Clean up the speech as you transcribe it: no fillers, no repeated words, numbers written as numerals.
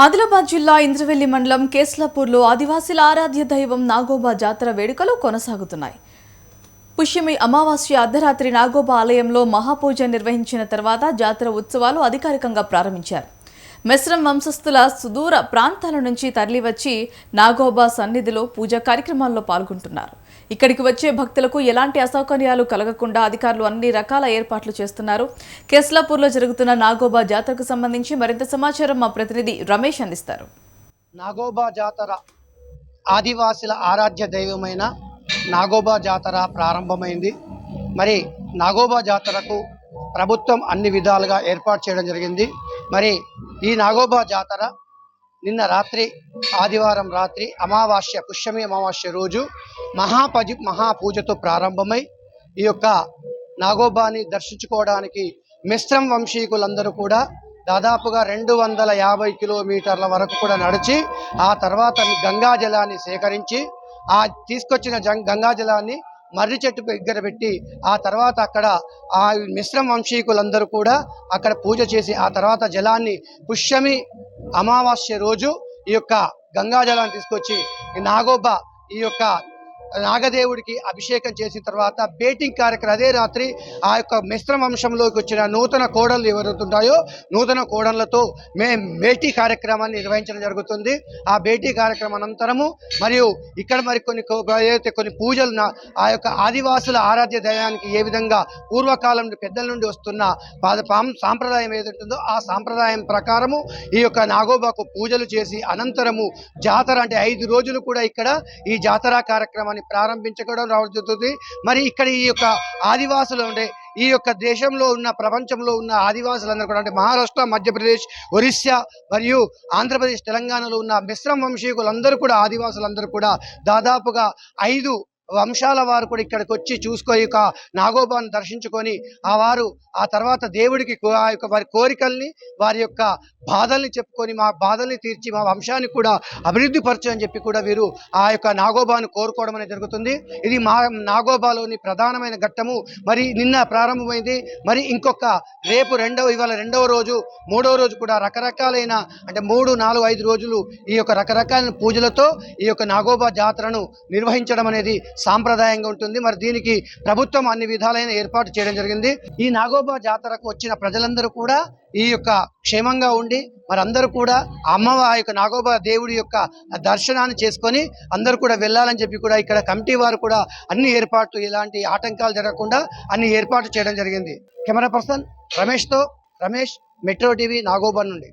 ఆదిలాబాద్ జిల్లా ఇంద్రవెల్లి మండలం కేస్లాపూర్లో ఆదివాసీల ఆరాధ్య దైవం నాగోబా జాతర వేడుకలు కొనసాగుతున్నాయి. పుష్యమి అమావాస్య అర్ధరాత్రి నాగోబా ఆలయంలో మహాపూజ నిర్వహించిన తర్వాత జాతర ఉత్సవాలు అధికారికంగా ప్రారంభించారు. మెస్రం వంశస్థుల సుదూర ప్రాంతాల నుంచి తరలివచ్చి నాగోబా సన్నిధిలో పూజా కార్యక్రమాల్లో పాల్గొంటున్నారు. ఇక్కడికి వచ్చే భక్తులకు ఎలాంటి అసౌకర్యాలు కలగకుండా అధికారులు అన్ని రకాల ఏర్పాట్లు చేస్తున్నారు. కేస్లాపూర్లో జరుగుతున్న నాగోబా జాతరకు సంబంధించి మరింత సమాచారం మా ప్రతినిధి రమేష్ అందిస్తారు. నాగోబా జాతర ఆదివాసుల ఆరాధ్య దైవమైన నాగోబా జాతర ప్రారంభమైంది. మరి నాగోబా జాతరకు ప్రభుత్వం అన్ని విధాలుగా ఏర్పాటు చేయడం జరిగింది. మరి ఈ నాగోబా జాతర నిన్న రాత్రి ఆదివారం రాత్రి అమావాస్య పుష్యమి అమావాస్య రోజు మహాపూజతో ప్రారంభమై ఈ యొక్క నాగోబాని దర్శించుకోవడానికి మిశ్రం వంశీకులందరూ కూడా దాదాపుగా 250 కిలోమీటర్ల వరకు కూడా నడిచి ఆ తర్వాత గంగాజలాన్ని సేకరించి ఆ తీసుకొచ్చిన గంగాజలాన్ని మర్రి చెట్టు దగ్గర పెట్టి ఆ తర్వాత అక్కడ ఆ మిశ్రం వంశీకులందరూ కూడా అక్కడ పూజ చేసి ఆ తర్వాత జలాన్ని పుష్యమి అమావాస్య రోజు ఈ యొక్క గంగాజలాన్ని తీసుకొచ్చి నాగోబా ఈ యొక్క నాగదేవుడికి అభిషేకం చేసిన తర్వాత బేటింగ్ కార్యక్రమం అదే రాత్రి ఆ యొక్క మిశ్రం వంశంలోకి వచ్చిన నూతన కోడళ్ళు ఎవరుతుంటాయో నూతన కోడళ్లతో భేటీ కార్యక్రమాన్ని నిర్వహించడం జరుగుతుంది. ఆ భేటీ కార్యక్రమం అనంతరము మరియు ఇక్కడ మరి కొన్ని పూజలు ఆ యొక్క ఆదివాసుల ఆరాధ్య దైవానికి ఏ విధంగా పూర్వకాలం నుండి పెద్దల నుండి వస్తున్న సాంప్రదాయం ఏదైతుందో ఆ సాంప్రదాయం ప్రకారము ఈ యొక్క నాగోబాకు పూజలు చేసి అనంతరము జాతర అంటే 5 రోజులు కూడా ఇక్కడ ఈ జాతర కార్యక్రమాన్ని ప్రారంభించడం రావడం. మరి ఇక్కడ ఈ యొక్క ఆదివాసులు అంటే ఈ యొక్క దేశంలో ఉన్న ప్రపంచంలో ఉన్న ఆదివాసులందరూ కూడా అంటే మహారాష్ట్ర, మధ్యప్రదేశ్, ఒరిస్సా మరియు ఆంధ్రప్రదేశ్, తెలంగాణలో ఉన్న మిశ్రం వంశీకులందరూ కూడా ఆదివాసులందరూ కూడా దాదాపుగా 5 వంశాల వారు కూడా ఇక్కడికి వచ్చి చూసుకొని ఒక నాగోబాను దర్శించుకొని ఆ తర్వాత దేవుడికి ఆ యొక్క వారి కోరికల్ని వారి యొక్క బాధల్ని చెప్పుకొని మా బాధల్ని తీర్చి మా వంశాన్ని కూడా అభివృద్ధి పరచు అని చెప్పి కూడా వీరు ఆ యొక్క నాగోబాను కోరుకోవడం అనేది జరుగుతుంది. ఇది నాగోబాలోని ప్రధానమైన ఘట్టము. మరి నిన్న ప్రారంభమైంది. మరి రేపు ఇవాళ 2వ రోజు 3వ రోజు కూడా రకరకాలైన అంటే 3, 4, 5 రోజులు ఈ యొక్క రకరకాలైన పూజలతో ఈ యొక్క నాగోబా జాతరను నిర్వహించడం అనేది సాంప్రదాయంగా ఉంటుంది. మరి దీనికి ప్రభుత్వం అన్ని విధాలైన ఏర్పాటు చేయడం జరిగింది. ఈ నాగోబా జాతరకు వచ్చిన ప్రజలందరూ కూడా ఈ యొక్క క్షేమంగా ఉండి మరి అందరూ కూడా ఆ యొక్క నాగోబా దేవుడి యొక్క దర్శనాన్ని చేసుకొని అందరూ కూడా వెళ్ళాలని చెప్పి కూడా ఇక్కడ కమిటీ వారు కూడా అన్ని ఏర్పాట్లు ఎలాంటి ఆటంకాలు జరగకుండా అన్ని ఏర్పాటు చేయడం జరిగింది. Camera person Ramesh, metro TV, Nagoba నుండి.